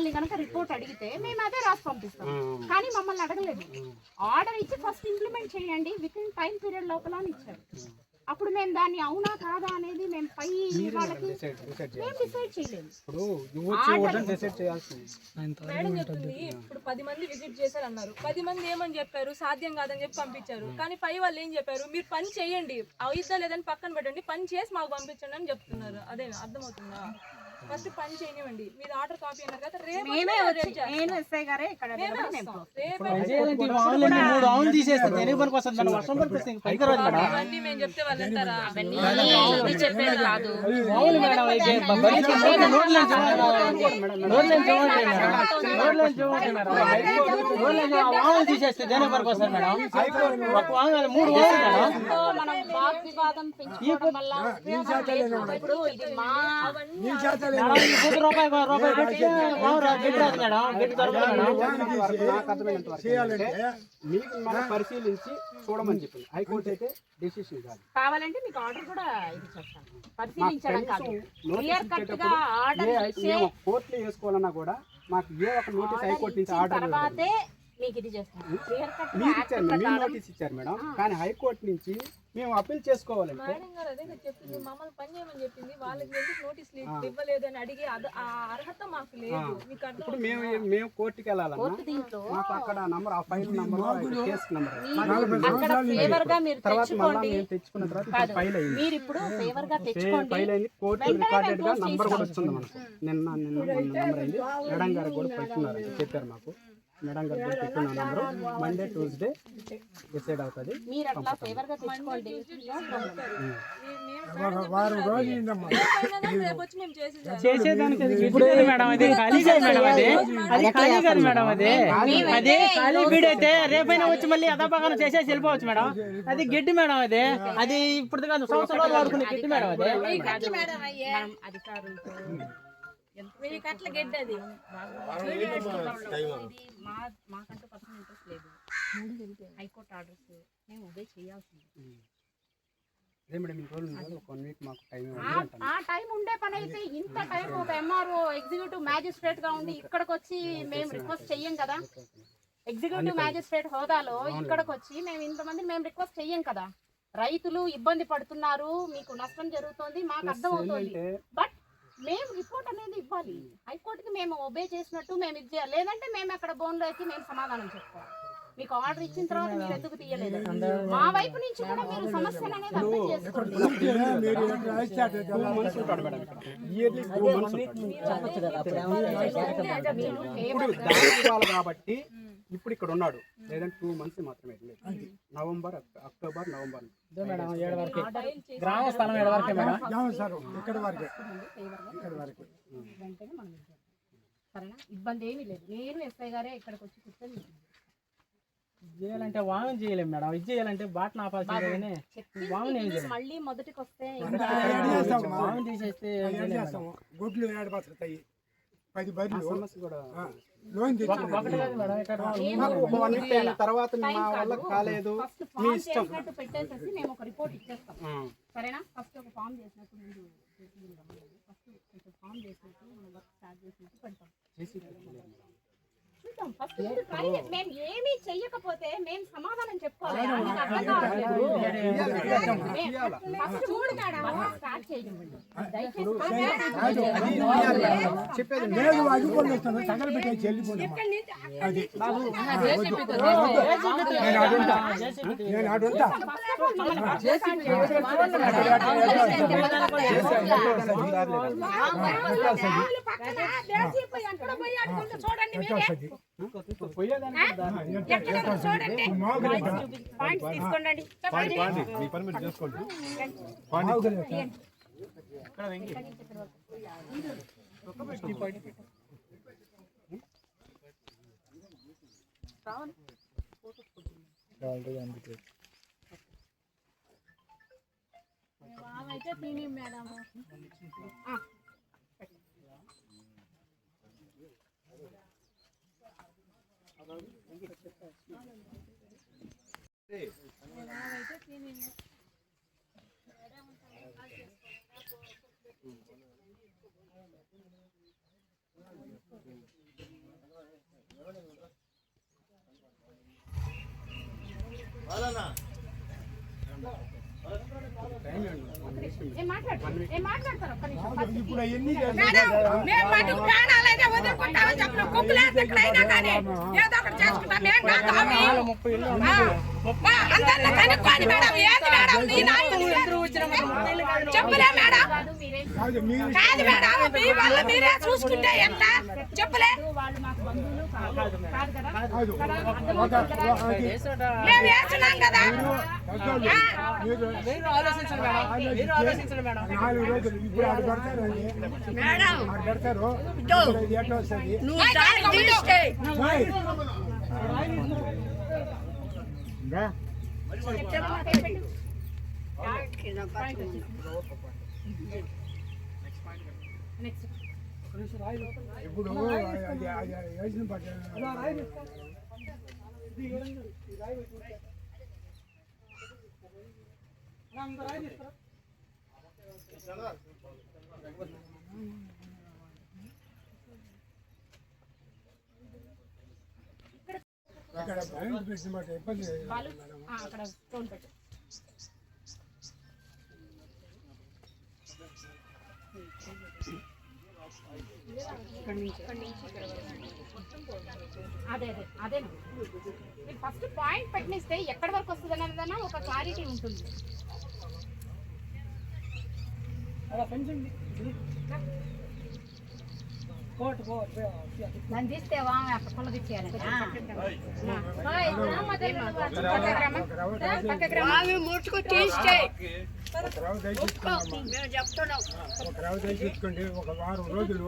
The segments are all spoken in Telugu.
మమ్మల్ని కనుక రిపోర్ట్ అడిగితే మేము అదే రాసి పంపిస్తాం. కానీ మమ్మల్ని అడగలేదు. ఆర్డర్ ఇచ్చి ఫస్ట్ ఇంప్లిమెంట్ చేయండి విత్ ఇన్ టైం పీరియడ్ లోపల అని ఇచ్చారు. అప్పుడు మేము దాన్ని అవునా కాదా అనేది మేము పై వాళ్ళకి మేము డిసైడ్ చేయలేము. మేడం చెప్తుంది ఇప్పుడు 10 మంది విజిట్ చేశారు అన్నారు. 10 మంది ఏమని చెప్పారు, సాధ్యం కాదని చెప్పి పంపించారు. కానీ పై వాళ్ళు ఏం చెప్పారు, మీరు పని చేయండి, అవుతా లేదని పక్కన పెట్టండి, పని చేసి మాకు పంపించండి అని చెప్తున్నారు. అదే అర్థమవుతుందా? ఫస్ట్ పని చేయనివ్వండి. మీరు ఆర్డర్ కాపీ అన్నారు కదా, రేపు నేను ఎస్ఐ గారే ఇక్కడ అవన్నీ మేము చెప్తే వాళ్ళు అంటారా? చెప్పేది కాదు. మనం వాగ్వివాదం పెంచుకోవడం వల్ల ఇప్పుడు ఇది మా మీకు మనం పరిశీలించి చూడమని చెప్పింది. హైకోర్టు అయితే డిసిషన్ కాదు. కావాలంటే మీకు ఆర్డర్ కూడా ఇది చేస్తాను. పరిశీలించడం కాదు, కోర్టులో వేసుకోవాలన్నా కూడా మాకు ఏ ఒక నోటీస్ హైకోర్టు నుంచి ఆర్డర్ తర్వాతే మీకు ఇది చేస్తాను. మీరు ఇచ్చారు, మీరు నోటీస్ ఇచ్చారు మేడం. కానీ హైకోర్టు నుంచి మేము అప్పీల్ చేసుకోవాలంటే మేడం గారు అదే చెప్పింది, మమ్మల్ని పని చేయమని చెప్పింది. వాళ్ళకి ఎందుకు నోటీస్ ఇవ్వలేదు అని అడిగి ఆ అర్హత మాకు లేదు. ఇప్పుడు మేము కోర్టుకి వెళ్ళాలన్నా మాకు అక్కడ నంబర్, ఆ ఫైల్ నంబర్, కేసు నంబర్ తర్వాత మళ్ళీ మేము తెచ్చుకున్న తర్వాత ఫైల్ అయింది. మీరు ఇప్పుడు ఫేవర్ గా తెచ్చుకోండి. ఫైల్ అయింది, కోర్టు రికార్డెడ్ గా నంబర్ కూడా వస్తుంది మనకు. నిన్న నంబర్ అయింది. మేడం గారు కూడా పెట్టున్నారు, చెప్పారు మాకు. మేడం గారు కూడా పెట్టిన నంబర్ మండే ట్యూస్డే డిసైడ్ అవుతుంది. మీరు అట్లా ఫేవర్ గా తెచ్చుకోండి. చేసేదానికి ఇప్పుడు మేడం అది ఖాళీ కాదు మేడం, అది ఖాళీ కాదు మేడం. అదే ఖాళీ బీడైతే రేపైనా వచ్చి మళ్ళీ అదాపకారం చేసేసి వెళ్ళిపోవచ్చు మేడం. అది గడ్డి మేడం, అది ఇప్పుడు కాదు, సంవత్సరాలు వాడుకునే గడ్డి మేడం. మాకంటూ పర్సనల్ ఇంట్రెస్ట్ లేదు. హైకోర్టు ఆర్డర్స్ మేము ఒబే చేయాల్సింది. ఆ టైం ఉండే పని అయితే ఇంత టైం ఒక ఎంఆర్ఓ ఎగ్జిక్యూటివ్ మ్యాజిస్ట్రేట్ గా ఉండి ఇక్కడికి వచ్చి మేము రిక్వెస్ట్ చెయ్యం కదా. ఎగ్జిక్యూటివ్ మ్యాజిస్ట్రేట్ హోదాలో ఇక్కడికి వచ్చి మేము ఇంతమంది మేము రిక్వెస్ట్ చెయ్యం కదా. రైతులు ఇబ్బంది పడుతున్నారు, మీకు నష్టం జరుగుతుంది, మాకు అర్థం అవుతుంది. బట్ మేము రిపోర్ట్ అనేది ఇవ్వాలి. హైకోర్టుకి మేము ఒబే చేసినట్టు మేము ఇది చేయాలి. లేదంటే మేము అక్కడ బోన్లో ఎక్కి మేము సమాధానం చెప్పుకోవాలి. మీకు ఆర్డర్ ఇచ్చిన తర్వాత మీరు ఎందుకు తీయలేదు? మా వైపు నుంచి కూడా మీరు సమస్యలు అనేది అర్థం చేసుకోండి. కాబట్టి ఇప్పుడు ఇక్కడ ఉన్నాడు, లేదంటే 2 months మాత్రమే. నవంబర్, అక్టోబర్, నవంబర్ గ్రామ స్థలం వరకే మేడం. సరేనా, ఇబ్బంది ఏమీ లేదు. నేను ఎస్ఐ గారే ఇక్కడికి వచ్చి కూర్చొని చేయాలంటే వామం చేయలేము మేడం. ఇది చేయాలంటే బాటను ఆపాల్సిందే. మళ్ళీ మొదటికి వస్తే వామం తీసేస్తే గుడ్లు ఏడబడతాయి. 10 బర్రెలు తర్వాత కాలేదు పెట్టేసేసి మేము ఒక రిపోర్ట్ ఇచ్చేస్తాం. సరేనా, ఫస్ట్ ఒక ఫామ్ చేసినట్టు ముందు ఫస్ట్ కొంచెం ఫామ్ చేసినట్టు మనం వర్క్ స్టార్ట్ చేసినట్టు పెడతాం. మేము ఏమీ చెయ్యకపోతే మేము సమాధానం చెప్పుకోవాలి. చూడు మేడం, స్టార్ట్ చేయండి. చూడండి తీసుకోండి. అయితే తిని మేడం ఏం మాట్లాడతారు ఒక్క నిమిషం first. ఇప్పుడు అవన్నీ మేము మటుకు ప్రాణాలైనా వదులుకుంటామని చెప్పిన కుక్కలేదు ఎక్కడైనా కానీ ఏదో ఒకటి చేసుకుంటాం. మేము కాదు అందరిని కనుక్కోండి మేడం. ఏది మేడం నీ నాయకుడు చెప్పలే మేడం. కాదు, మీరేం కాదు మేడం, మీ వల్ల మీరే చూసుకుంటే ఎంత చెప్పలే. వాళ్ళు మాకు బంధువులు కాదు కదా. కాదు మేము వేస్తున్నాం కదా. మీరు ఆలోచించండి మేడం, మీరు ఆలోచించండి మేడం. 4 రోజులు ఇప్పుడు ఆడ పెడతారండి. మేడం ఆడ పెడతారు ఇది ఎట్లా వస్తుంది నువ్వు దాన్ని తీస్తే నెక్స్ట్ ఇప్పుడు వేసిన పట్ల అక్కడ పాయింట్ పెట్టిన మాట ఇబ్బంది వాళ్ళు అక్కడ స్టోన్ పెట్టు. అదే మీరు ఫస్ట్ పాయింట్ పెట్టిస్తే ఎక్కడి వరకు వస్తుంది అన్నదన్నా ఒక క్లారిటీ ఉంటుంది. నన్ను తీస్తేవా అక్కడ పుల్ల తెచ్చేయాలి. ముట్టుకు తీస్తే ఒక రవ్వ దయచేసుకోండి. మేము చెప్తున్నాం. ఒక రవ్వ దయచేసుకోండి. ఒక వారం రోజులు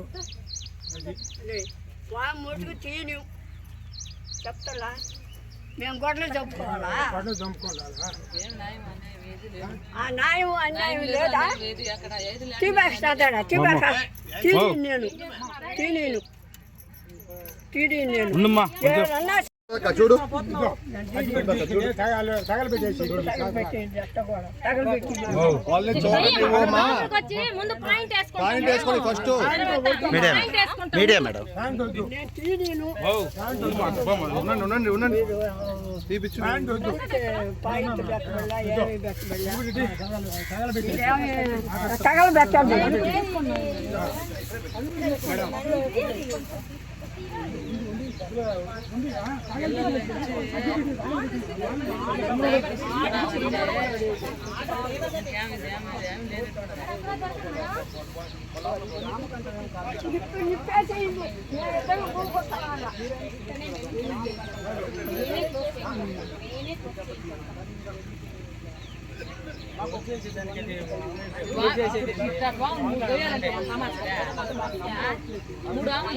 ముట్టుకు తీయను చెప్తా. మేము గొడ్లు చంపుకోవాలా? పళ్ళు చంపుకోవాలా? ఆ న్యాయం అన్యాయం లేదా? తీపేస్తాడా? నేను చూడు తగలబెట్టేసి ముందు పాయింట్ పాయింట్ వేసుకోండి ఫస్ట్. మీడియా మేడం ఉండండి ఉండండి తీపిచ్చు. తగలబెట్టండి.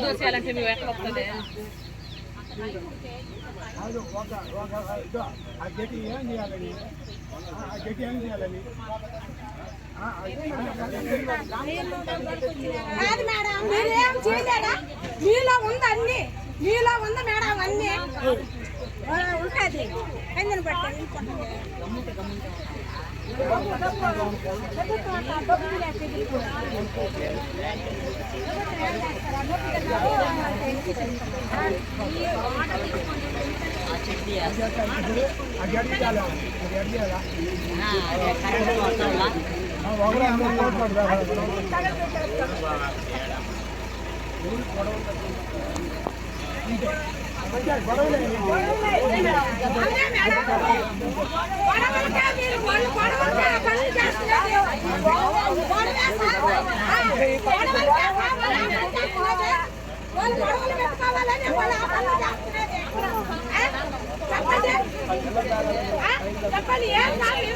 దోసేయాలంటే మేము ఎక్కడ వస్తుంది? ఆ గట్టి ఏం చేయాలని కాదు మేడం, మీరేం చేయలేదా? మీలో ఉంది అన్ని, మీలో ఉంది మేడం అన్ని ఉంటుంది. ఎందుకు పట్టాలి? చెప్పండి ఏం ఏం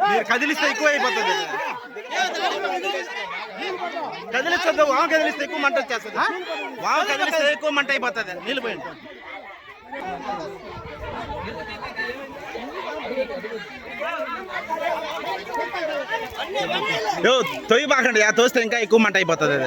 మీరు కదిలిస్తే ఎక్కువ అయిపోతుంది. కదిలిస్తుంది వాము కదిలిస్తే ఎక్కువ మంట వచ్చేస్తుంది. వాము కదిలిస్తే ఎక్కువ మంట అయిపోతుంది. నీళ్ళు పోయింది. తొయ్యి బాకండి, ఆ తోస్తే ఇంకా ఎక్కువ మంట అయిపోతుంది.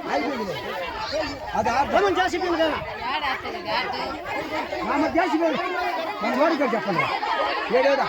అది అది అర్థం చేసిపోయింది కదా చేసిపోయింది మన వాడికి చెప్పండి ఏడేదా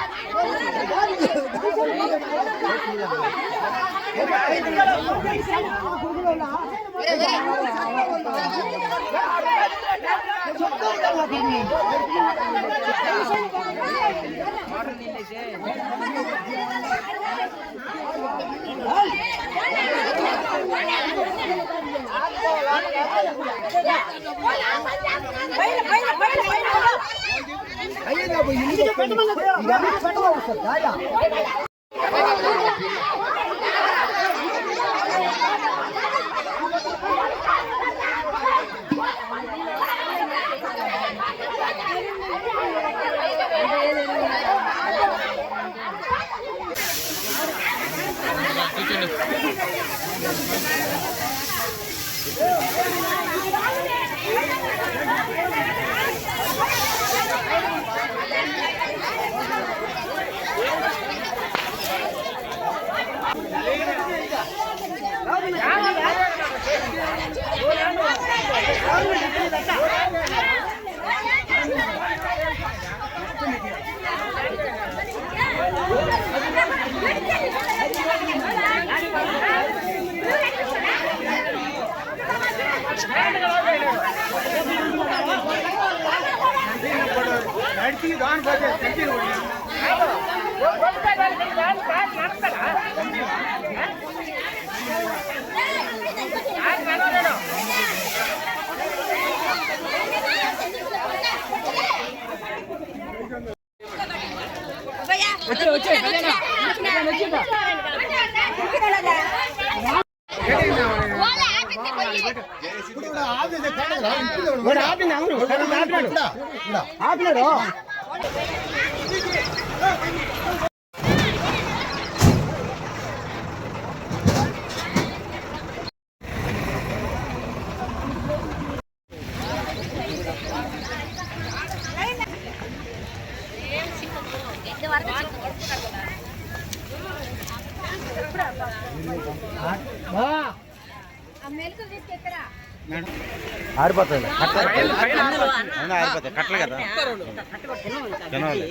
ఆపినాడు ఆరిపోతుంది. అయినా ఆరిపోతాయి కట్టలు కదా. తినాలి.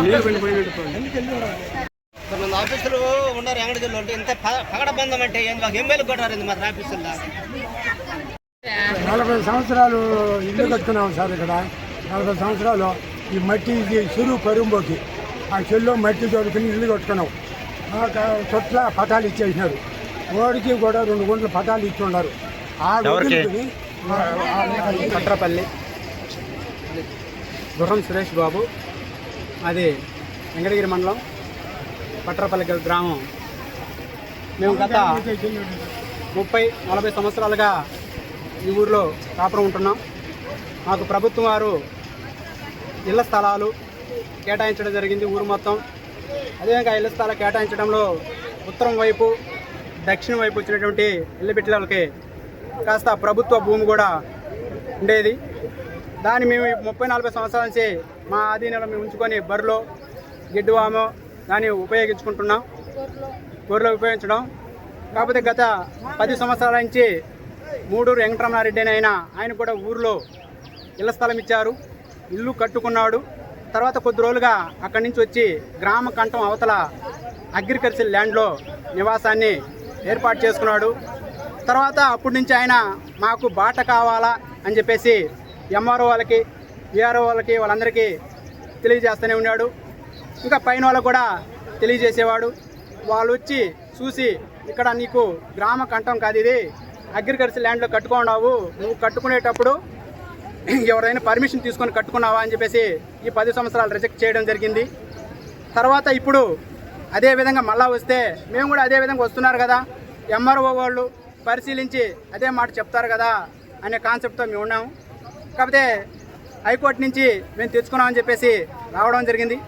నీళ్ళు వెళ్ళిపోయినట్టు కొంతమంది ఆఫీసులు ఉన్నారు ఎంగడిలో అంటే ఇంత పగడబంధం అంటే ఏం వేలు కొట్టారు మాత్రం ఆఫీసుల్లో. 40 సంవత్సరాలు ఇల్లు కట్టుకున్నాం సార్. ఇక్కడ 40 సంవత్సరాలు ఈ మట్టి ఇది చెరువు పరుంబోకి ఆ చెరువులో మట్టి తోడుకుని ఇల్లు కట్టుకున్నాం. చోట్ల పటాలు ఇచ్చేసినారు. ఓడికి కూడా 2 గుంటల పటాలు ఇచ్చి ఉన్నారు. ఆ వదులుకుని పట్రపల్లి గుర్రం సురేష్ బాబు, అది వెంకటగిరి మండలం పట్రపల్లి గ్రామం. మేము గత 30-40 సంవత్సరాలుగా ఈ ఊరిలో కాపురం ఉంటున్నాం. మాకు ప్రభుత్వం వారు ఇళ్ల స్థలాలు కేటాయించడం జరిగింది ఊరు మొత్తం. అదేవిధంగా ఇళ్ల స్థలాలు కేటాయించడంలో ఉత్తరం వైపు, దక్షిణం వైపు వచ్చినటువంటి ఇళ్ళ బిడ్డలకి కాస్త ప్రభుత్వ భూమి కూడా ఉండేది. దాన్ని మేము 30-40 సంవత్సరాల నుంచి మా ఆధీనంలో మేము ఉంచుకొని బరిలో గిడ్డువామో దాన్ని ఉపయోగించుకుంటున్నాం, గొర్రెలు ఉపయోగించడం. కాకపోతే గత 10 సంవత్సరాల నుంచి మూడూరు వెంకటరమణారెడ్డి అయినా ఆయన కూడా ఊరిలో ఇళ్ల స్థలం ఇచ్చారు, ఇల్లు కట్టుకున్నాడు. తర్వాత కొద్ది రోజులుగా అక్కడి నుంచి వచ్చి గ్రామ కంఠం అవతల అగ్రికల్చర్ ల్యాండ్లో నివాసాన్ని ఏర్పాటు చేసుకున్నాడు. తర్వాత అప్పటి నుంచి ఆయన మాకు బాట కావాలా అని చెప్పేసి ఎంఆర్ఓ వాళ్ళకి, విఆర్ఓ వాళ్ళకి, వాళ్ళందరికీ తెలియజేస్తూనే ఉన్నాడు. ఇంకా పైన వాళ్ళకు కూడా తెలియజేసేవాడు. వాళ్ళు వచ్చి చూసి, ఇక్కడ నీకు గ్రామ కంఠం కాదు, ఇది అగ్రికల్చర్ ల్యాండ్లో కట్టుకున్నావు, నువ్వు కట్టుకునేటప్పుడు ఎవరైనా పర్మిషన్ తీసుకొని కట్టుకున్నావా అని చెప్పేసి ఈ 10 సంవత్సరాలు రిజెక్ట్ చేయడం జరిగింది. తర్వాత ఇప్పుడు అదే విధంగా మళ్ళా వస్తే మేము కూడా అదే విధంగా వస్తున్నారు కదా, ఎంఆర్ఓ వాళ్ళు పరిశీలించి అదే మాట చెప్తారు కదా అనే కాన్సెప్ట్తో మేము ఉన్నాము. కాకపోతే హైకోర్టు నుంచి మేము తెచ్చుకున్నామని చెప్పేసి రావడం జరిగింది.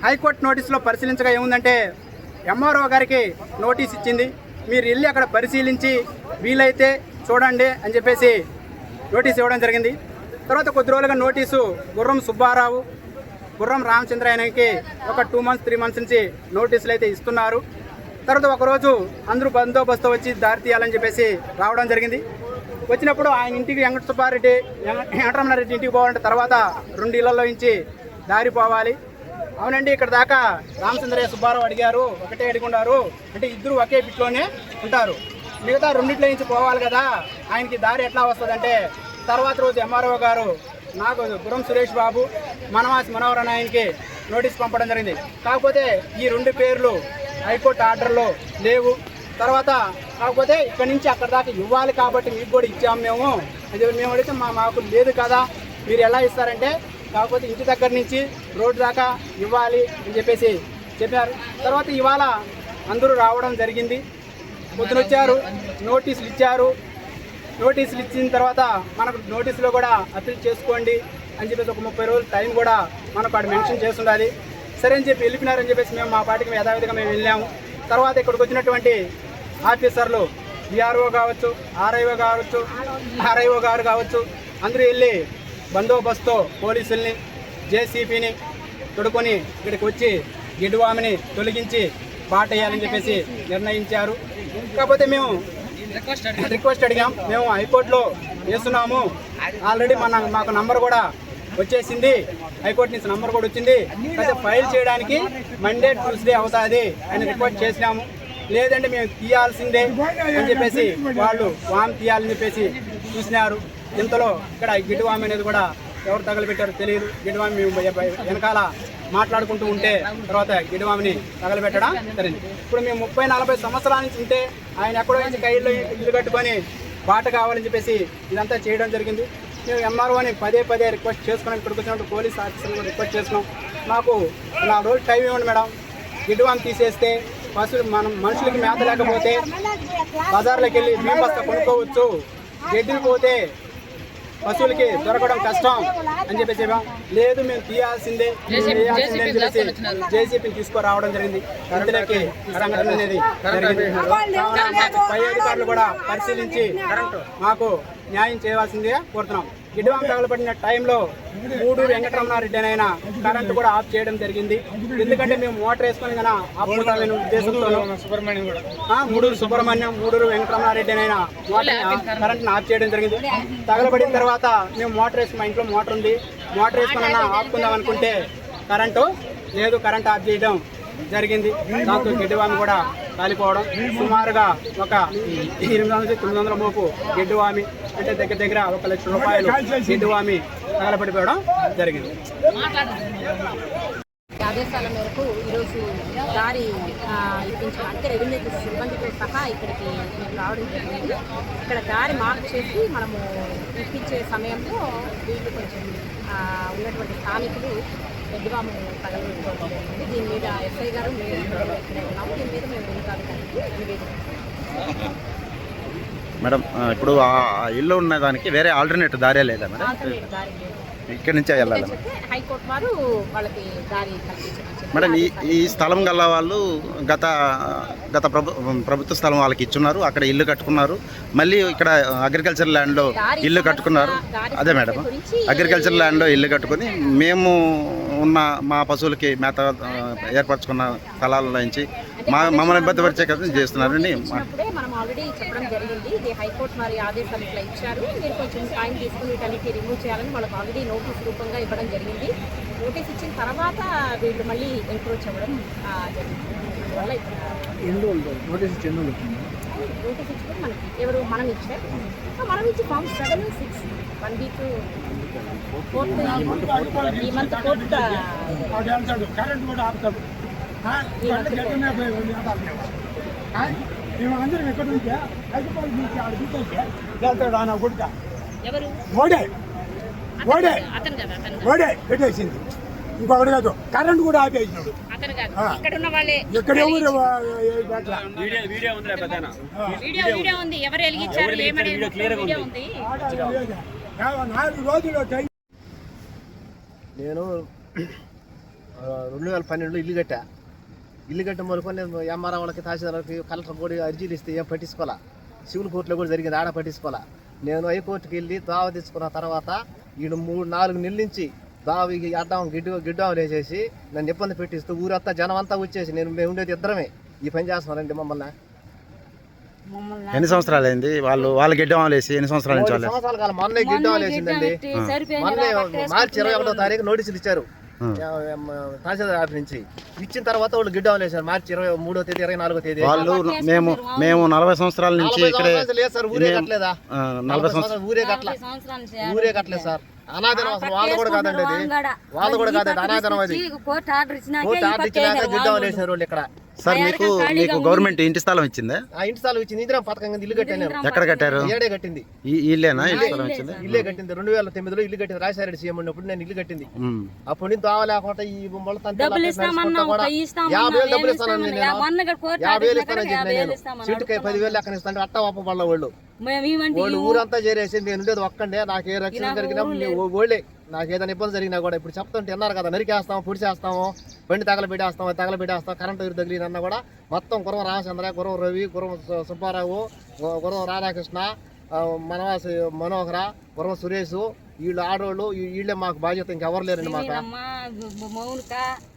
హైకోర్టు నోటీసులో పరిశీలించగా ఏముందంటే, ఎంఆర్ఓ గారికి నోటీస్ ఇచ్చింది, మీరు వెళ్ళి అక్కడ పరిశీలించి వీలైతే చూడండి అని చెప్పేసి నోటీస్ ఇవ్వడం జరిగింది. తర్వాత కొద్ది రోజులుగా నోటీసు గుర్రం సుబ్బారావు, గుర్రం రామచంద్రయ్యకి ఒక 2 months 3 months నుంచి నోటీసులు అయితే ఇస్తున్నారు. తర్వాత ఒకరోజు అందరూ బందోబస్తు వచ్చి దారి తీయాలని చెప్పేసి రావడం జరిగింది. వచ్చినప్పుడు ఆయన ఇంటికి వెంకటరమణారెడ్డి ఇంటికి పోవాలంటే తర్వాత 2 ఇళ్లలో నుంచి దారి పోవాలి. అవునండి, ఇక్కడ దాకా రామచంద్రయ్య సుబ్బారావు అడిగారు, ఒకటే అడుగున్నారు అంటే ఇద్దరు ఒకే బిట్లోనే ఉంటారు, మిగతా 2 నుంచి పోవాలి కదా, ఆయనకి దారి ఎట్లా వస్తుందంటే తర్వాత రోజు ఎంఆర్ఓ గారు నాకు గుర్రం సురేష్ బాబు, మనవాసి మనోహరన్ ఆయనకి నోటీస్ పంపడం జరిగింది. కాకపోతే ఈ 2 పేర్లు హైకోర్టు ఆర్డర్లో లేవు. తర్వాత కాకపోతే ఇక్కడ నుంచి అక్కడ దాకా ఇవ్వాలి కాబట్టి మీకు కూడా ఇచ్చాము మేము, అది మేము అడిగితే మాకు లేదు కదా, మీరు ఎలా ఇస్తారంటే కాకపోతే ఇంటి దగ్గర నుంచి రోడ్డు దాకా ఇవ్వాలి అని చెప్పేసి చెప్పారు. తర్వాత ఇవాళ అందరూ రావడం జరిగింది. పొద్దున వచ్చారు, నోటీసులు ఇచ్చారు. నోటీసులు ఇచ్చిన తర్వాత మనకు నోటీసులో కూడా అప్పీల్ చేసుకోండి అని చెప్పేసి ఒక 30 రోజులు టైం కూడా మనకు అక్కడ మెన్షన్ చేస్తుండాలి. సరే అని చెప్పి వెళ్ళిపోయినారని చెప్పేసి మేము మా పార్టీకి యథావిధిగా మేము వెళ్ళాము. తర్వాత ఇక్కడికి వచ్చినటువంటి ఆఫీసర్లు, విఆర్ఓ కావచ్చు, ఆర్ఐఓ గారు కావచ్చు, అందరూ వెళ్ళి బందోబస్తు పోలీసుల్ని, జేసీపీని తొడుకొని ఇక్కడికి వచ్చి గిడ్డువామిని తొలగించి బాట వేయాలని చెప్పేసి నిర్ణయించారు. కాకపోతే మేము రిక్వెస్ట్ అడిగాం, మేము హైకోర్టులో వేస్తున్నాము, ఆల్రెడీ మాకు నంబర్ కూడా వచ్చేసింది, హైకోర్టు నుంచి నంబర్ కూడా వచ్చింది, అయితే ఫైల్ చేయడానికి మండే ట్యూస్డే అవుతుంది అని రిక్వెస్ట్ చేసినాము. లేదంటే మేము తీయాల్సిందే అని చెప్పేసి వాళ్ళు వామ్ తీయాలని చెప్పేసి చూసినారు. ఇంతలో ఇక్కడ గిడ్డువామి అనేది కూడా ఎవరు తగలబెట్టారో తెలియదు. గిడ్డువామి మేము వెనకాల మాట్లాడుకుంటూ ఉంటే తర్వాత గిడ్డువామిని తగలబెట్టడం జరిగింది. ఇప్పుడు మేము 30-40 సంవత్సరాల నుంచి ఉంటే ఆయన ఎక్కడో నుంచి కైళ్ళు ఇల్లు కట్టుకొని బాట కావాలని చెప్పేసి ఇదంతా చేయడం జరిగింది. మేము ఎంఆర్ఓని పదే రిక్వెస్ట్ చేసుకున్నాం. ఇక్కడికి వచ్చినప్పుడు పోలీస్ ఆఫీసర్లు కూడా రిక్వెస్ట్ చేసుకున్నాం, మాకు 4 రోజులు టైం ఇవ్వండి మేడం, గిడ్డువామి తీసేస్తే మనుషులకి మేత లేకపోతే బజార్లోకి వెళ్ళి బియ్యం బస్తా కొనుక్కోవచ్చు, గడ్డిలు పోతే పశువులకి దొరకడం కష్టం అని చెప్పేసి లేదు మేము తీయాల్సిందే అని చెప్పేసి జేసీపీని తీసుకురావడం జరిగింది. ఇంతలోకి సంఘటన అనేది జరిగింది. పై అధికారులు కూడా పరిశీలించి మాకు న్యాయం చేయవలసిందిగా కోరుతున్నాం. గిడ్డివాము తగలబడిన టైంలో మూడూరు వెంకటరమణారెడ్డి అయినా కరెంట్ కూడా ఆఫ్ చేయడం జరిగింది. ఎందుకంటే మేము మోటార్ వేసుకొని కన్నా ఆపుకుంటామనే ఉద్దేశంతో మూడూరు సుబ్రహ్మణ్యం, మూడూరు వెంకటరమణారెడ్డి అయినా కరెంట్ని ఆఫ్ చేయడం జరిగింది. తగలబడిన తర్వాత మేము మోటార్ వేసుకుని, మా ఇంట్లో మోటార్ ఉంది, మోటార్ వేసుకుని ఆపుకుందాం అనుకుంటే కరెంటు లేదు, కరెంట్ ఆఫ్ చేయడం జరిగింది. దాంతో గిడ్డివామి కూడా కాలిపోవడం, సుమారుగా ఒక 800-900 మోపు గిడ్డివామి, అంటే దగ్గర దగ్గర 1 లక్ష రూపాయలు గిడ్డివామి తగలబడిపోవడం జరిగింది. ఆదేశాల మేరకు ఈరోజు దారి ఇప్పించిన అంటే రెవెన్యూ సిబ్బందితో సహా ఇక్కడికి మేము రావడం జరిగింది. ఇక్కడ దారి మార్క్ చేసి మనము ఇప్పించే సమయంలో వీళ్ళు కొంచెం ఉన్నటువంటి స్థానికులు గిడ్డివాము తగలబెట్టుకోవడం జరిగింది. దీని మీద ఎస్ఐ గారు మేము ఇక్కడే ఉన్నాము. దీని మీద మేము ఉన్నతాధికారికి నివేదించాము. మేడం, ఇప్పుడు ఆ ఇల్లు ఉన్న దానికి వేరే ఆల్టర్నేట్ దారే లేదా మేడం? ఆల్టర్నేట్ దారి లేదు. ఇక్కడి నుంచే వెళ్ళాలి హైకోర్టు వారు వాళ్ళకి దారి కల్పించారు. మేడం. ఈ స్థలం గల వాళ్ళు గత ప్రభుత్వ స్థలం వాళ్ళకి ఇచ్చున్నారు, అక్కడ ఇల్లు కట్టుకున్నారు. మళ్ళీ ఇక్కడ అగ్రికల్చర్ ల్యాండ్లో ఇల్లు కట్టుకున్నారు. అదే మేడం, అగ్రికల్చర్ ల్యాండ్లో ఇల్లు కట్టుకుని మేము ఉన్న మా పశువులకి మేత ఏర్పరచుకున్న స్థలాల నుంచి మమ్మల్ని ఇబ్బంది పరిచే కదా చేస్తున్నారని మనం ఆల్రెడీ చెప్పడం జరిగింది. ఇది హైకోర్టు వారి ఆదేశాలు ఇట్లా ఇచ్చారు, మీరు కొంచెం టైం తీసుకుని వీటన్నిటి రిమూవ్ చేయాలని వాళ్ళకి ఆల్రెడీ నోటీస్ రూపంగా ఇవ్వడం జరిగింది. నోటీస్ ఇచ్చిన తర్వాత వీళ్ళు మళ్ళీ ఎంక్రోచ్ అవ్వడం జరిగింది. అందువల్ల నోటీస్ ఇచ్చుకుని మనకి ఎవరు మనం ఇచ్చారు, మనం ఇచ్చి ఫామ్ 7, 6 1 వీక్ 4th ఈ మంత్ 4th కరెంట్ కూడా ఆపుతాడు. మేమందరం ఎక్కడ ఉంటే హైదరాబాద్ నుంచి ఆడ తీసుకొస్తే వెళ్తాడు ఆయన గుడ్డ ఓడే పెట్టేసింది. ఇంకొకటి కాదు, కరెంట్ కూడా ఆపేసినాడు. ఇక్కడ ఎవరు 4 రోజులు టైం. నేను 2012లో ఇల్లు కట్ట మొదలుకొని ఎంఆర్ఓ వాళ్ళకి, తహసీల్దార్కి, కలెక్టర్ కూడా అర్జీలు ఇస్తే ఏం పట్టించుకోవాలా. సివిల్ కోర్టులో కూడా జరిగింది, ఆడ పట్టించుకోవాలా. నేను హైకోర్టుకి వెళ్ళి దావా తెచ్చుకున్న తర్వాత ఈడు 3-4 నెలల నుంచి దావి అడ్డం గిడ్డం వేసేసి నన్ను ఇబ్బంది పెట్టిస్తూ ఊరంతా జనం అంతా వచ్చేసి మేము ఉండేది ఇద్దరమే ఈ పని చేస్తున్నారండి. మమ్మల్ని ఎన్ని సంవత్సరాలు అయింది వాళ్ళు గిడ్డం వేసి? ఎన్ని సంవత్సరాల నుంచి? సంవత్సరాల కాలం మొన్నే గిడ్డం వేసిందండి. మొన్నే మార్చి 21వ తారీఖు నోటీసులు ఇచ్చారు తహసీల్దార్ ఆఫీస్ నుంచి. ఇచ్చిన తర్వాత వాళ్ళు గిడ్డం వేసారు మార్చి 23వ తేదీ 24వ తేదీ. వాళ్ళు మేము 40 సంవత్సరాల నుంచి ఇక్కడే లేదు సార్, ఊరే కట్టలేదా? 40 సంవత్సరాలు ఊరే కట్టలేదు సార్. అనాథనం అసలు వాళ్ళు కూడా కాదండి, అది వాళ్ళు కూడా కాదండి, అనాథనం. అది కోర్టు ఆర్డర్ ఇచ్చినాక గిడ్డం వేసారు వాళ్ళు ఇక్కడ. సార్ మీకు గవర్నమెంట్ ఇంటి స్థలం ఇచ్చిందా? ఆ ఇంటి స్థలం ఇచ్చింది, ఇందిరా పథకం కింద ఇల్లు కట్టాను. ఎక్కడ కట్టారు? ఏడే కట్టింది. ఇల్లేనా ఇంటి స్థలం ఇచ్చింది? ఇల్లే కట్టింది. 2009లో ఇల్లు కట్టింది. రాజశేఖర సీఎం ఉన్నప్పుడు నేను ఇల్లు కట్టింది. అప్పుడు నుంచి దావలేకుండా ఈ బొమ్మలు 50,000 డబ్బులు ఇస్తానని నేను 50,000 ఇస్తానని చెప్పిన నేను. సీటుకి 10,000 ఎక్కడ ఇస్తాను అట్ట ఒప్ప పళ్ళ వాళ్ళు ఊరంతా చేరేసి నేను ఉండేది ఒక్కండే. నాకు ఏ రక్షణ జరిగినా ఓళ్ళే, నాకు ఏదైనా ఇబ్బంది జరిగినా కూడా ఇప్పుడు చెప్తుంటే అన్నారు కదా, నరికేస్తాము, పొడిచేస్తాము, బండి తగలబెట్టేస్తాము, కరెంటు తగిలినన్నా కూడా మొత్తం గుర్రం రామచంద్ర, గుర్రం రవి, గుర్రం సుబ్బారావు, గుర్రం రాధాకృష్ణ, మనవాసి మనోహర, గుర్రం సురేష్, వీళ్ళు ఆడవాళ్ళు, వీళ్ళే మాకు బాధ్యత, ఇంకెవరు లేరండి మాకు.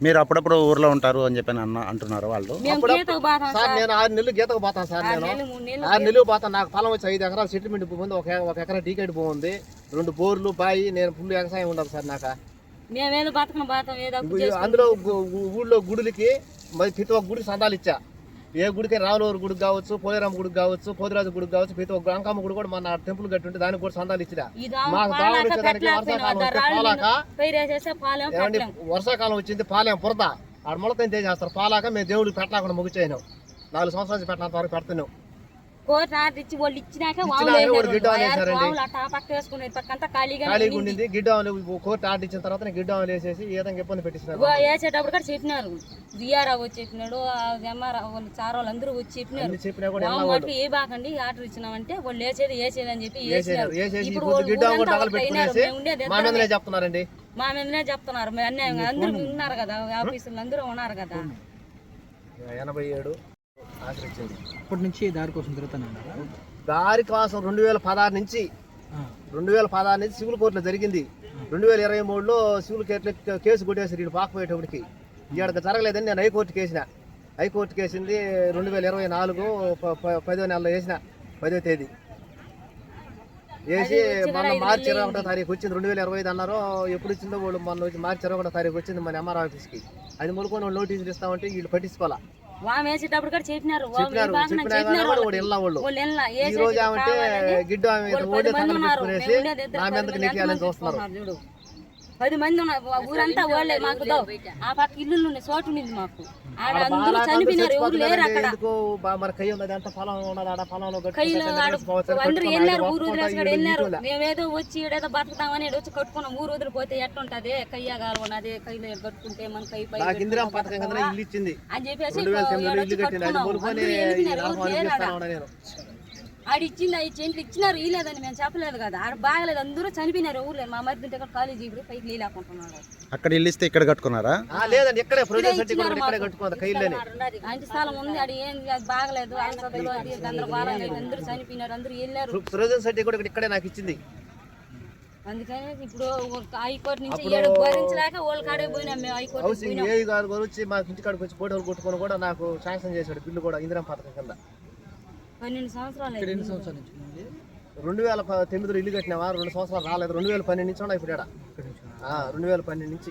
మీరు అప్పుడప్పుడు ఊర్లో ఉంటారు అని చెప్పి అంటున్నారు వాళ్ళు. సార్ నేను 6 నెలలు గీతకు పోతాను సార్. నేను 6 నెలలు పోతాను. నాకు పొలం వచ్చి 5 ఎకరాలు సెటిల్మెంట్ భూమి ఉంది, 1 ఎకరా టీకెట్ భూమి ఉంది, 2 బోర్లు, బాయి. నేను ఫుల్ వ్యవసాయం ఉండదు సార్ నాకు. అందులో ఊళ్ళో గుడులకి మరి ప్రతి ఒక్క గుడికి సందాలు ఇచ్చా. ఏ గుడికి రావులూరు గుడికి కావచ్చు, పోలేరామ గుడికి కావచ్చు, పోదిరాజు గుడికి కావచ్చు, ప్రతి ఒక్క అంకమ్మ గుడి కూడా మన టెంపుల్ కట్టి ఉంటే దానికి కూడా సందాలు ఇచ్చిరా. మాకు దావలు ఇచ్చేదానికి వర్షాకాలం వస్తే పాలాక ఏమండి, వర్షాకాలం వచ్చింది పాలేం పురద ఆడ మొలకని చేస్తారు. పాలాక మేము దేవుడికి పెట్టలేకుండా ముగిచేయినాం. 4 సంవత్సరాల నుంచి పెట్టినంత వరకు పెడుతున్నాం. కోర్టు ఆర్డర్ ఇచ్చి వాళ్ళు ఇచ్చినాక ఖాళీగా ఉండింది. గిడ్డం కోర్టు ఆర్డర్ ఇచ్చిన తర్వాత గిడ్డం వేసేసి ఏదైనా ఇబ్బంది పెట్టిస్తున్నారు. వేసేటప్పుడు కూడా చెప్పినారు, జిఆర్ఓ వచ్చి చెప్పినాడు, ఎంఆర్ఓ సార్ వాళ్ళు అందరూ వచ్చి చెప్పినారు ఏ బాకండి ఆర్డర్ ఇచ్చినామంటే వాళ్ళు వేసేది అని చెప్పి మా మీదనే చెప్తున్నారండి. మా మీదనే చెప్తున్నారు. అందరూ ఉన్నారు కదా, ఆఫీసులు అందరూ ఉన్నారు కదా. 87 ఇప్పటి నుంచి దారి కోసం తిరుగుతున్నాను. దారి కోసం 2016 నుంచి 2016 నుంచి సివిల్ కోర్టులో జరిగింది. 2023లో సివిల్ కోర్టులో కేసు కొట్టేసి వీడు పాకపోయేటప్పటికి ఇక్కడికి జరగలేదని నేను హైకోర్టుకి వేసిన. హైకోర్టుకి వేసింది 2024 10వ నెలలో వేసిన 10వ తేదీ వేసి మొన్న మార్చి 21వ తారీఖు వచ్చింది. 2025 అన్నారు. ఎప్పుడు వచ్చిందో వాళ్ళు మొన్న వచ్చి మార్చి 21వ తారీఖు వచ్చింది మన ఎంఆర్ ఆఫీస్కి. అది ములుకొని వాళ్ళు నోటీసులు ఇస్తామంటే వీళ్ళు పట్టించుకోవాలా. వేసేటప్పుడు కూడా చెప్పినారు ఈ రోజు ఏమంటే గిడ్డు ఆమె ఓడి తనకునేసి నా మీదకి నెక్కియాలని చూస్తున్నారు. 10 మంది ఊరంతా వాళ్ళే మాకు ఆ పక్క ఇల్లు చోటు ఉంది మాకు. అందరూ చనిపోయినారు, ఎవరు లేరు అక్కడ. అందరూ వెళ్ళారు, ఊరు వదిలేసి వెళ్ళారు. మేమేదో వచ్చి ఏదో బతుకుతామని వచ్చి కట్టుకున్నాం. ఊరు వదిలిపోతే ఎట్లుంటది, కయ్యగాలు ఉన్నది, కయ్యలు కట్టుకుంటే మన కై అని చెప్పేసి ఆడిచ్చింది 5 సెంట్లు ఇచ్చినారు. ఇలేదని మేము చెప్పలేదు కదా. ఆడ బాగలేదు, అందరూ చనిపోయినారు. ఊర్లే మా మధ్య ఉంటే కాలేజీ పైకి లేకుంటున్నాడు. అక్కడ ఇల్లు ఇస్తే ఇక్కడ కట్టుకున్నారా? లేదండి, ఇక్కడే అంటి స్థలం ఉంది. అది ఏం బాగలేదు, అలసదలు అది గందరగోళం. అందరూ చనిపోయినారు, అందరూ వెళ్ళారు. ప్రొవిజన్ సర్టిఫికేట్ ఇక్కడే నాకు ఇచ్చింది. అందుకని ఇప్పుడు హైకోర్టు నుంచి 7 భరించలేక వాళ్ళ కాడే పోయినాం మేము. హైకోర్టు వచ్చి మా ఇంటి కాడికి వచ్చి ఫోటోలు కొట్టుకొని కూడా నాకు శాంక్షన్ చేశాడు బిల్లు కూడా ఇందిరా పథకం కింద. 12 సంవత్సరాలు 2009లో ఇల్లు కట్టినావా? 2 సంవత్సరాలు రాలేదు. 2012 నుంచి ఉన్నా ఇప్పుడు 2012 నుంచి.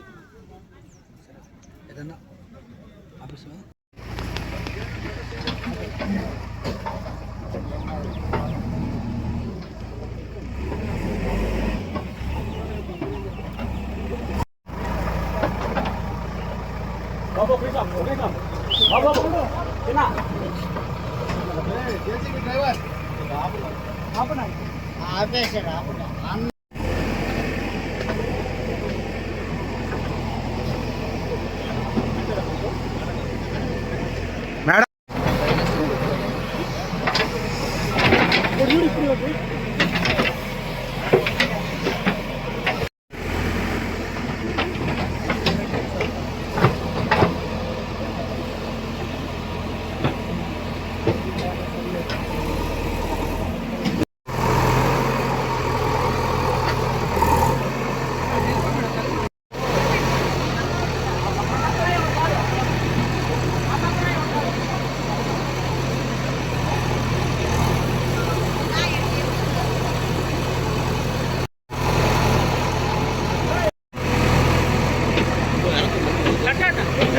మేడం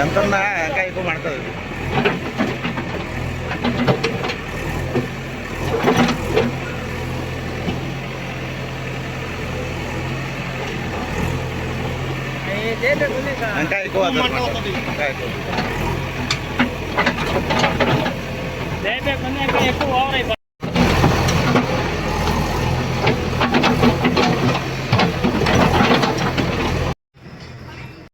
ఎంతున్నా ఇంకా ఎక్కువ పడుతుంది. ఇంకా ఎక్కువ ఎక్కువ ఓవర్ అయిపోతుంది.